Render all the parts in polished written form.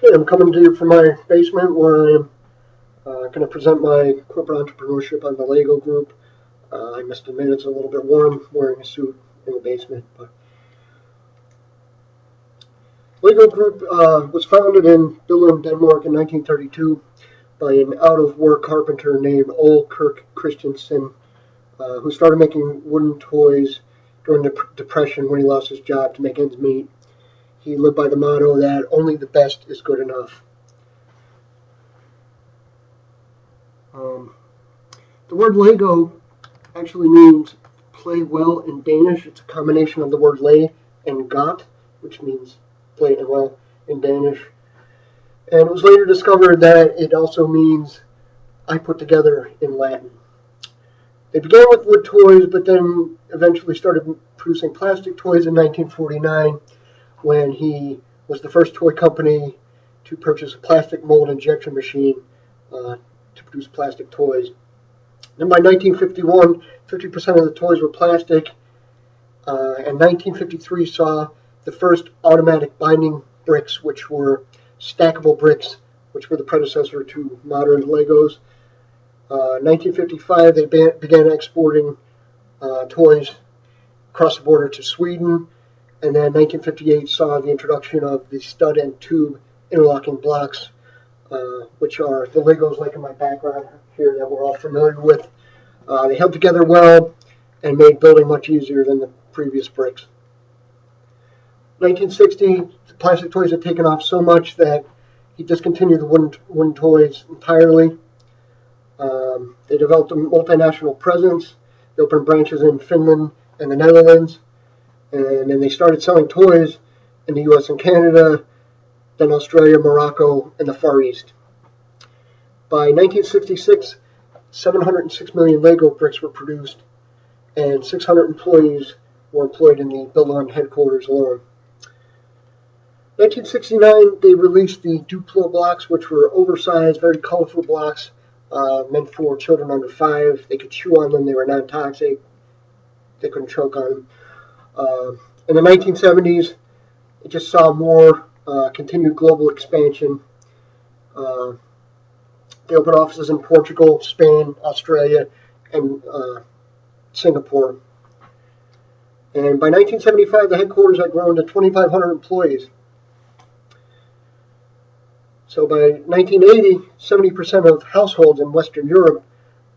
Okay, I'm coming to you from my basement where I'm going to present my corporate entrepreneurship on the Lego Group. I must admit it's a little bit warm wearing a suit in the basement. But Lego Group was founded in Billund, Denmark in 1932 by an out-of-work carpenter named Ole Kirk Christensen, who started making wooden toys during the Depression when he lost his job to make ends meet. He lived by the motto that only the best is good enough. The word Lego actually means play well in Danish. It's a combination of the word lay and got, which means play well in Danish. And it was later discovered that it also means I put together in Latin. They began with wood toys, but then eventually started producing plastic toys in 1949 when he was the first toy company to purchase a plastic mold injection machine to produce plastic toys. Then by 1951, 50% of the toys were plastic, and 1953 saw the first automatic binding bricks, which were stackable bricks, which were the predecessor to modern Legos. 1955, they began exporting toys across the border to Sweden, and then 1958 saw the introduction of the stud and tube interlocking blocks, which are the Legos like in my background here that we're all familiar with. They held together well and made building much easier than the previous bricks. 1960, the plastic toys had taken off so much that he discontinued the wooden toys entirely. They developed a multinational presence. They opened branches in Finland and the Netherlands. And then they started selling toys in the US and Canada, then Australia, Morocco, and the Far East. By 1966, 706 million Lego bricks were produced, and 600 employees were employed in the Billund headquarters alone. 1969, they released the Duplo blocks, which were oversized, very colorful blocks meant for children under 5. They could chew on them. They were non-toxic. They couldn't choke on them. In the 1970s, it just saw more continued global expansion. They opened offices in Portugal, Spain, Australia, and Singapore. And by 1975, the headquarters had grown to 2,500 employees. So by 1980, 70% of households in Western Europe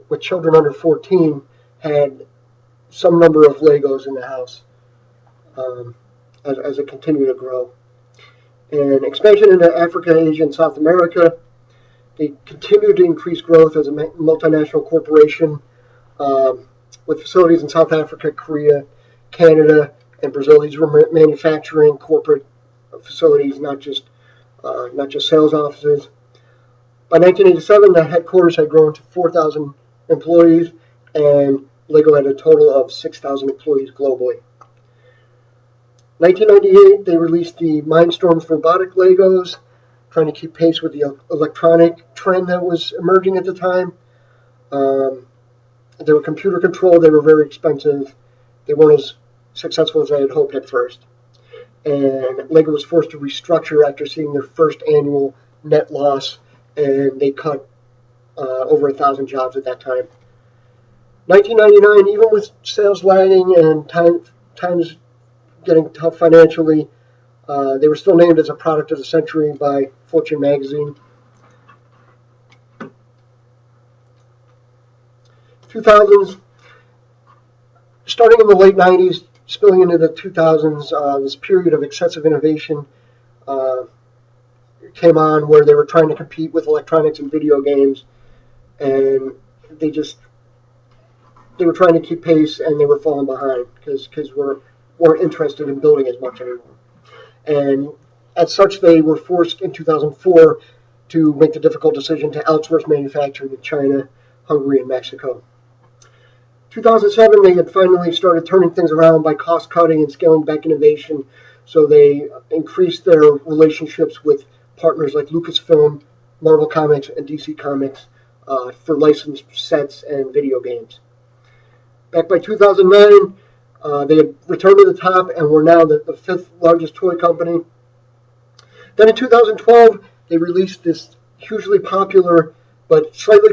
with children under 14 had some number of Legos in the house as it continued to grow. And expansion into Africa, Asia, and South America, they continued to increase growth as a multinational corporation with facilities in South Africa, Korea, Canada, and Brazil. These were manufacturing corporate facilities, not just sales offices. By 1987, the headquarters had grown to 4,000 employees, and Lego had a total of 6,000 employees globally. 1998, they released the Mindstorms robotic Legos, trying to keep pace with the electronic trend that was emerging at the time. They were computer controlled. They were very expensive. They weren't as successful as I had hoped at first. And Lego was forced to restructure after seeing their first annual net loss, and they cut over 1,000 jobs at that time. 1999, even with sales lagging and times getting tough financially, they were still named as a product of the century by Fortune magazine. 2000s, starting in the late 90s, spilling into the 2000s, this period of excessive innovation came on where they were trying to compete with electronics and video games, and they were trying to keep pace, and they were falling behind because we're weren't interested in building as much anymore. And as such, they were forced in 2004 to make the difficult decision to outsource manufacturing to China, Hungary, and Mexico. 2007, they had finally started turning things around by cost cutting and scaling back innovation. So they increased their relationships with partners like Lucasfilm, Marvel Comics, and DC Comics for licensed sets and video games. Back by 2009, they had returned to the top and were now the fifth largest toy company. Then in 2012, they released this hugely popular but slightly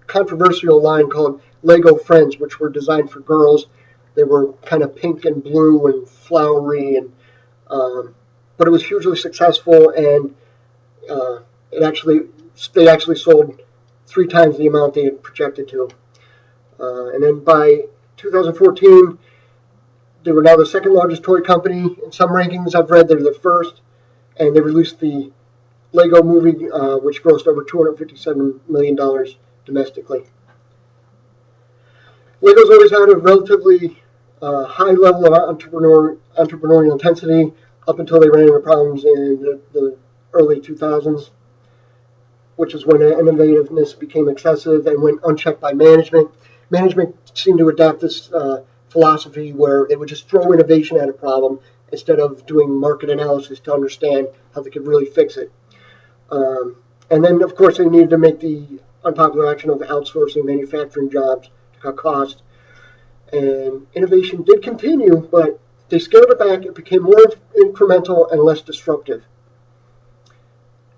controversial line called Lego Friends, which were designed for girls. They were kind of pink and blue and flowery, and but it was hugely successful, and they actually sold 3 times the amount they had projected to. And then by 2014, they were now the second largest toy company. In some rankings I've read, they're the first, and they released the Lego Movie, which grossed over $257 million domestically. Lego's always had a relatively high level of entrepreneurial intensity up until they ran into problems in the early 2000s, which is when innovativeness became excessive and went unchecked by management. Management seemed to adapt this philosophy where they would just throw innovation at a problem instead of doing market analysis to understand how they could really fix it. And then, of course, they needed to make the unpopular action of outsourcing manufacturing jobs to cut costs. And innovation did continue, but they scaled it back. It became more incremental and less disruptive.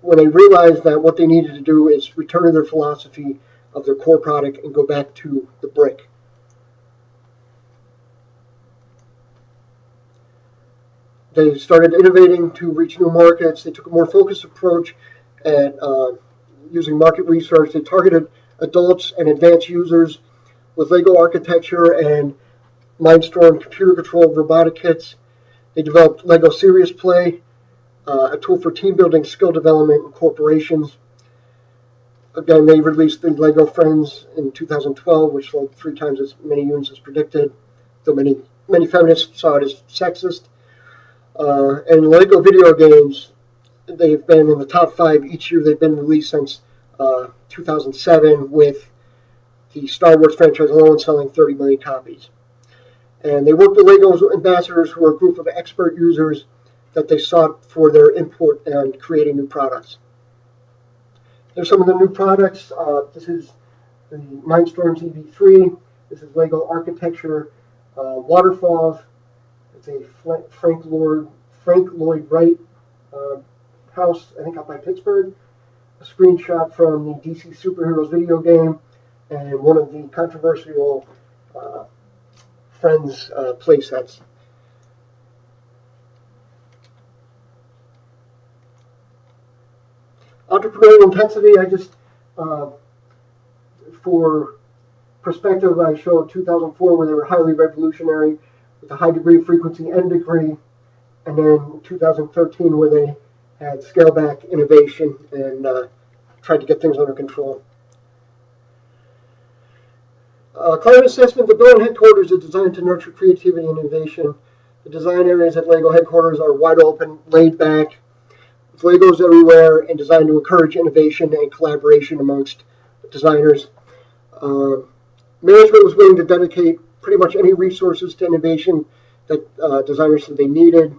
When they realized that what they needed to do is return to their philosophy of their core product and go back to the brick. They started innovating to reach new markets. They took a more focused approach at using market research. They targeted adults and advanced users with Lego architecture and Mindstorm computer-controlled robotic kits. They developed Lego Serious Play, a tool for team building, skill development, and corporations. Again, they released the Lego Friends in 2012, which sold 3 times as many units as predicted, though many feminists saw it as sexist. And Lego video games, they've been in the top 5 each year they've been released since 2007, with the Star Wars franchise alone selling 30 million copies. And they work with Lego's ambassadors, who are a group of expert users that they sought for their input and creating new products. Here's some of the new products. This is the Mindstorms EV3. This is Lego Architecture Waterfalls. It's a Frank Lloyd Wright house, I think, out by Pittsburgh. A screenshot from the DC Superheroes video game, and one of the controversial Friends play sets. Entrepreneurial intensity, I just, for perspective, I showed 2004 where they were highly revolutionary with a high degree of frequency and degree, and then 2013 where they had scaled back innovation and tried to get things under control. Climate assessment. The building headquarters is designed to nurture creativity and innovation. The design areas at LEGO headquarters are wide open, laid back, with Legos everywhere, and designed to encourage innovation and collaboration amongst designers. Management was willing to dedicate pretty much any resources to innovation that designers said they needed.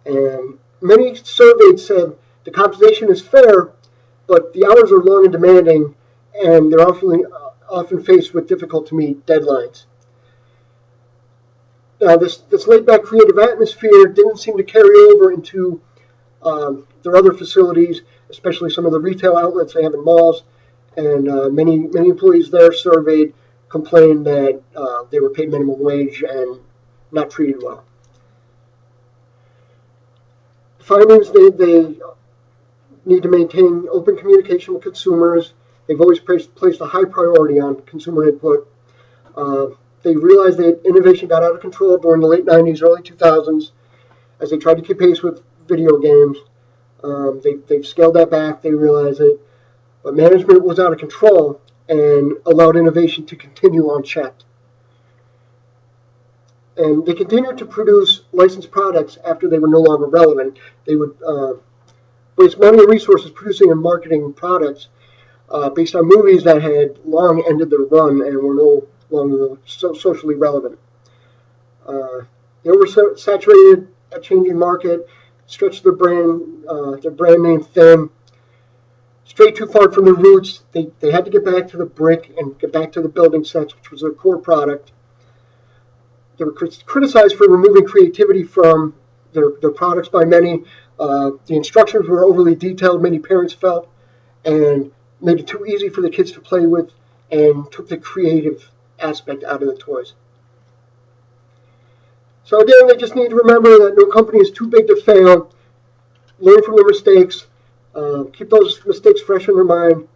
And many surveyed said the compensation is fair, but the hours are long and demanding, and they're often faced with difficult to meet deadlines. This laid-back creative atmosphere didn't seem to carry over into their other facilities, especially some of the retail outlets they have in malls, and many employees there surveyed complained that they were paid minimum wage and not treated well. Findings, they need to maintain open communication with consumers. They've always placed a high priority on consumer input. They realized that innovation got out of control during the late 90s, early 2000s, as they tried to keep pace with video games. They've scaled that back. They realized it. But management was out of control and allowed innovation to continue unchecked. And they continued to produce licensed products after they were no longer relevant. They would waste money and resources producing and marketing products based on movies that had long ended their run and were no longer socially relevant. They oversaturated a changing market, stretched their brand name thin, strayed too far from their roots. They had to get back to the brick and get back to the building sets, which was their core product. They were criticized for removing creativity from their products by many. The instructions were overly detailed, many parents felt, and made it too easy for the kids to play with, and took the creative aspect out of the toys. So again, they just need to remember that no company is too big to fail. Learn from their mistakes. Keep those mistakes fresh in their mind.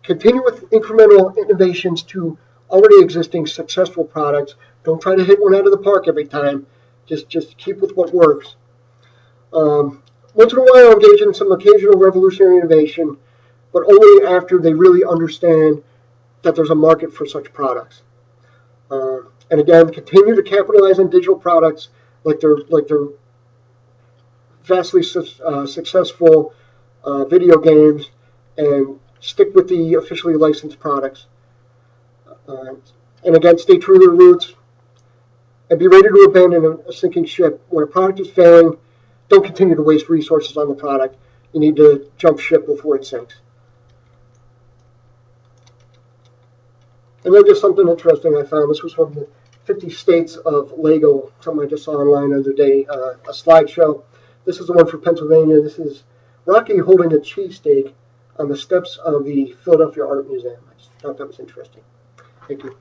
Continue with incremental innovations to already existing successful products. Don't try to hit one out of the park every time. Just keep with what works. Once in a while, engage in some occasional revolutionary innovation, but only after they really understand that there's a market for such products. And again, continue to capitalize on digital products like their vastly successful video games, and stick with the officially licensed products. And again, stay true to their roots, and be ready to abandon a sinking ship. When a product is failing, don't continue to waste resources on the product. You need to jump ship before it sinks. And then just something interesting I found. This was from the 50 States of Lego, something I just saw online the other day, a slideshow. This is the one for Pennsylvania. This is Rocky holding a cheesesteak on the steps of the Philadelphia Art Museum. I just thought that was interesting. Thank you.